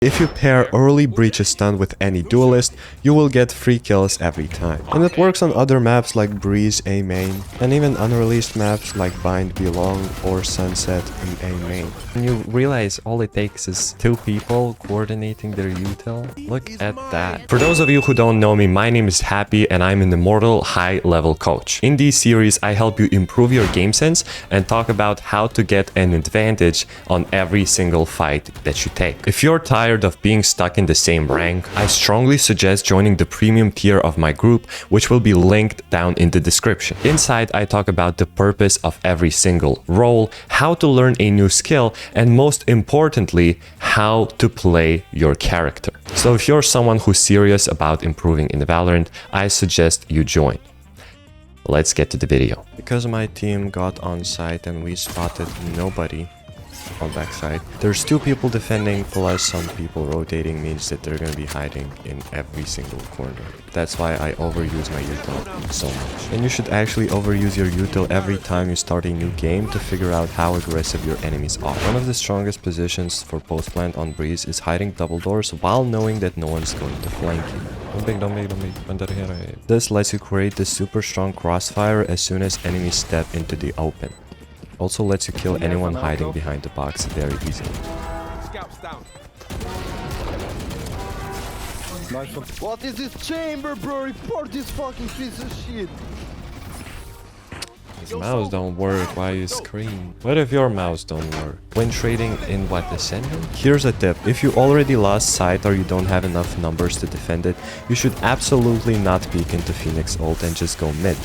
If you pair early breach stun with any duelist, you will get free kills every time. And it works on other maps like Breeze A main, and even unreleased maps like Bind Belong or Sunset in A main. When you realize all it takes is 2 people coordinating their util, look at that. For those of you who don't know me, my name is Happy and I'm an immortal high-level coach. In this series, I help you improve your game sense and talk about how to get an advantage on every single fight that you take. If you're tired of being stuck in the same rank, I strongly suggest joining the premium tier of my group, which will be linked down in the description. Inside, I talk about the purpose of every single role, how to learn a new skill, and most importantly, how to play your character. So if you're someone who's serious about improving in Valorant, I suggest you join. Let's get to the video. Because my team got on site and we spotted nobody on backside, there's 2 people defending plus some people rotating, means that they're gonna be hiding in every single corner. That's why I overuse my util so much. And you should actually overuse your util every time you start a new game to figure out how aggressive your enemies are. One of the strongest positions for post plant on Breeze is hiding double doors while knowing that no one's going to flank you. This lets you create the super strong crossfire as soon as enemies step into the open. Also lets you kill anyone hiding behind the box very easily. What is this chamber, bro? Report this fucking piece of shit. His mouse don't work, why you scream? What if your mouse don't work? When trading in what, Ascendant? Here's a tip, if you already lost sight or you don't have enough numbers to defend it, you should absolutely not peek into Phoenix ult and just go mid.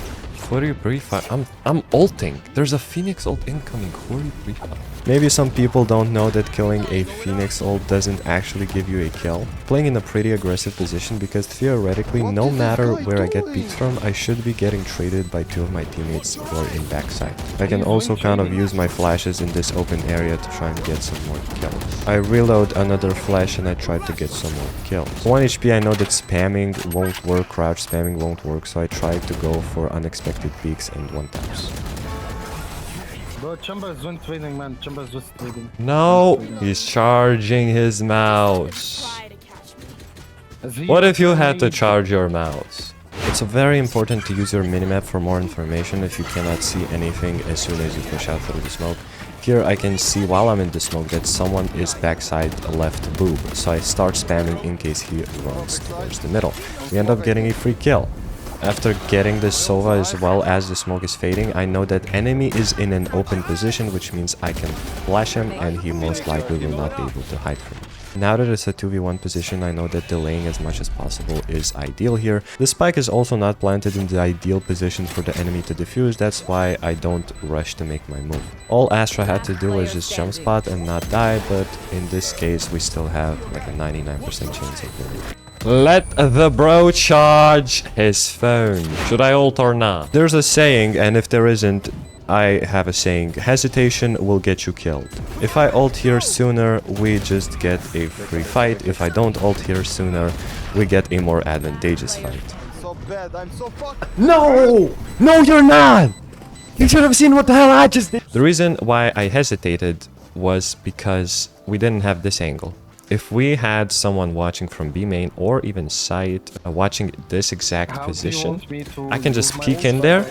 Who do you pre-fire? I'm ulting. There's a Phoenix ult incoming. Who are you pre-fire? Maybe some people don't know that killing a Phoenix ult doesn't actually give you a kill. Playing in a pretty aggressive position because theoretically, no matter where I get peeked from, I should be getting traded by 2 of my teammates who are in backside. I can also kind of use my flashes in this open area to try and get some more kills. I reload another flash and I try to get some more kills. 1 HP, I know that spamming won't work, crouch spamming won't work, so I try to go for unexpected peaks and 1-taps. Bro, Chamber is just trading, man. Chamber is just trading. No! He's charging his mouse. What if you had to charge your mouse? It's very important to use your minimap for more information if you cannot see anything as soon as you push out through the smoke. Here I can see while I'm in the smoke that someone is backside left boob, so I start spamming in case he runs towards the middle. We end up getting a free kill. After getting the Sova as well as the smoke is fading, I know that enemy is in an open position, which means I can flash him and he most likely will not be able to hide from me. Now that it's a 2v1 position, I know that delaying as much as possible is ideal here. The spike is also not planted in the ideal position for the enemy to defuse, that's why I don't rush to make my move. All Astra had to do was just jump spot and not die, but in this case we still have like a 99% chance of winning. Let the bro charge his phone. Should I ult or not? There's a saying, and if there isn't, I have a saying. Hesitation will get you killed. If I ult here sooner, we just get a free fight. If I don't ult here sooner, we get a more advantageous fight. I'm so bad. I'm so fucking... No! No, you're not! You should have seen what the hell I just did. The reason why I hesitated was because we didn't have this angle. If we had someone watching from B main or even site watching this exact position, I can just peek in there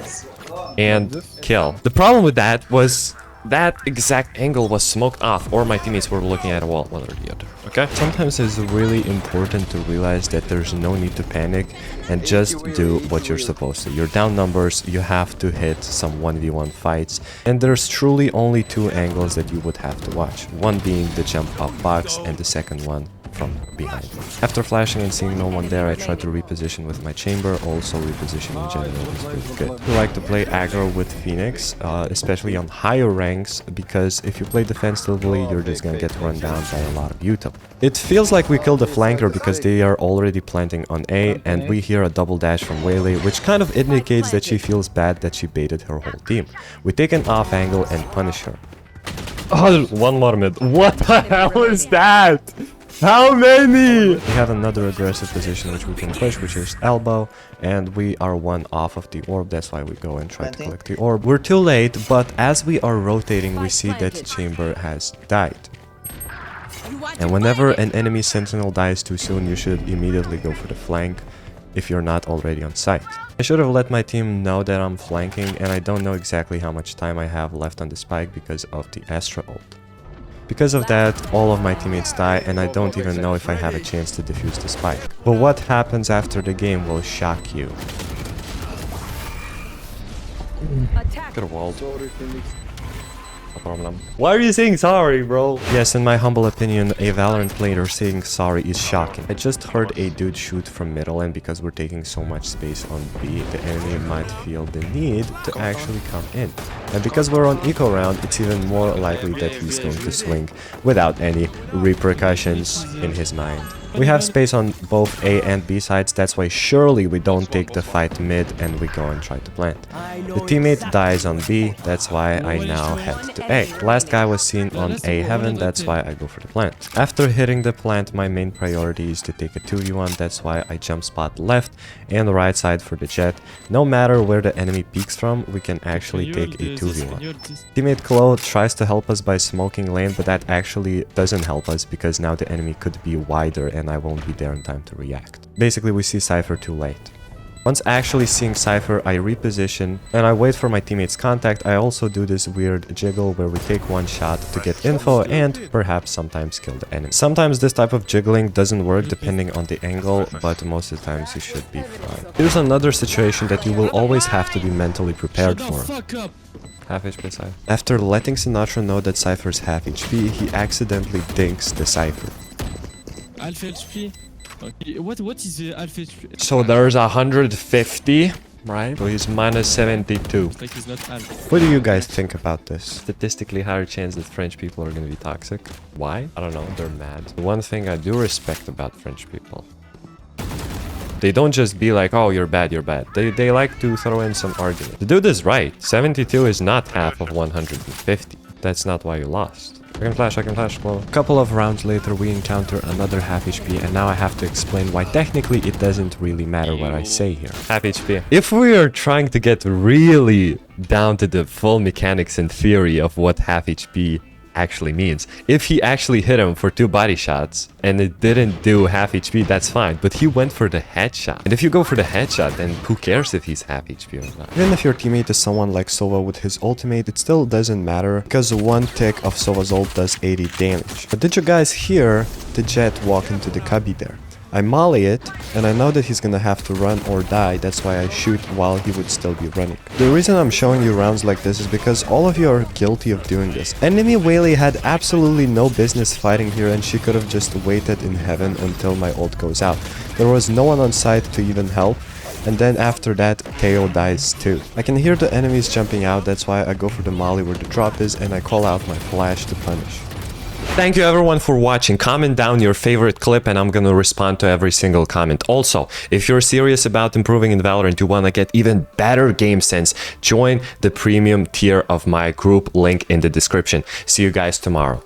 and kill. The problem with that was that exact angle was smoked off or my teammates were looking at a wall, one or the other, okay? Sometimes it's really important to realize that there's no need to panic and just do what you're supposed to. You're down numbers, you have to hit some 1v1 fights, and there's truly only 2 angles that you would have to watch. One being the jump up box and the second one from behind. After flashing and seeing no one there, I tried to reposition with my chamber. Also, repositioning in general is pretty good. I like to play aggro with Phoenix, especially on higher ranks, because if you play defensively, you're just gonna get run down by a lot of util. It feels like we killed the flanker because they are already planting on A, and we hear a double dash from Waylay, which kind of indicates that she feels bad that she baited her whole team. We take an off angle and punish her. Oh, 1 more mid. What the hell is that? How many? We have another aggressive position which we can push, which is elbow, and we are 1 off of the orb. That's why we go and try to collect the orb. We're too late, but as we are rotating, we see that chamber has died. And whenever an enemy sentinel dies too soon, you should immediately go for the flank if you're not already on site. I should have let my team know that I'm flanking, and I don't know exactly how much time I have left on the spike because of the Astra ult. Because of that, all of my teammates die, and I don't even know if I have a chance to defuse the spike. But what happens after the game will shock you. Could have walled. No problem. Why are you saying sorry, bro? Yes, in my humble opinion, a Valorant player saying sorry is shocking. I just heard a dude shoot from middle, and because we're taking so much space on B, the enemy might feel the need to actually come in. And because we're on eco round, it's even more likely that he's going to swing without any repercussions in his mind. We have space on both A and B sides, that's why surely we don't take the fight mid and we go and try to plant. The teammate dies on B, that's why I now head to A. Last guy was seen on A heaven, that's why I go for the plant. After hitting the plant, my main priority is to take a 2v1, that's why I jump spot left and right side for the jet. No matter where the enemy peeks from, we can actually take a 2v1. Teammate Klo tries to help us by smoking lane, but that actually doesn't help us because now the enemy could be wider and I won't be there in time to react. Basically, we see Cypher too late. Once actually seeing Cypher, I reposition and I wait for my teammate's contact. I also do this weird jiggle where we take one shot to get info and perhaps sometimes kill the enemy. Sometimes this type of jiggling doesn't work depending on the angle, but most of the times you should be fine. Here's another situation that you will always have to be mentally prepared for. Half HP Cypher. After letting Sinatra know that Cypher's half HP, he accidentally dinks the Cypher. Alpha HP. Okay. What is the alpha HP? So there's 150, right? So he's minus 72. Like he's not alpha. What do you guys think about this? Statistically higher chance that French people are gonna be toxic. Why? I don't know, they're mad. The one thing I do respect about French people, they don't just be like, oh, you're bad, you're bad. They like to throw in some argument. The dude is right. 72 is not half of 150. That's not why you lost. I can flash, well. A couple of rounds later, we encounter another half HP, and now I have to explain why technically it doesn't really matter what I say here. Half HP. If we are trying to get really down to the full mechanics and theory of what half HP actually means, if he actually hit him for 2 body shots and it didn't do half HP, that's fine, but he went for the headshot. And if you go for the headshot, then who cares if he's half HP or not? Even if your teammate is someone like Sova with his ultimate, it still doesn't matter because one tick of Sova's ult does 80 damage. But did you guys hear the jet walk into the cubby there? I molly it, and I know that he's gonna have to run or die, that's why I shoot while he would still be running. The reason I'm showing you rounds like this is because all of you are guilty of doing this. Enemy Whaley had absolutely no business fighting here, and she could have just waited in heaven until my ult goes out. There was no one on site to even help, and then after that, Teo dies too. I can hear the enemies jumping out, that's why I go for the molly where the drop is, and I call out my flash to punish. Thank you everyone for watching. Comment down your favorite clip and I'm gonna respond to every single comment. Also, if you're serious about improving in Valorant, you wanna get even better game sense, join the premium tier of my group, link in the description. See you guys tomorrow.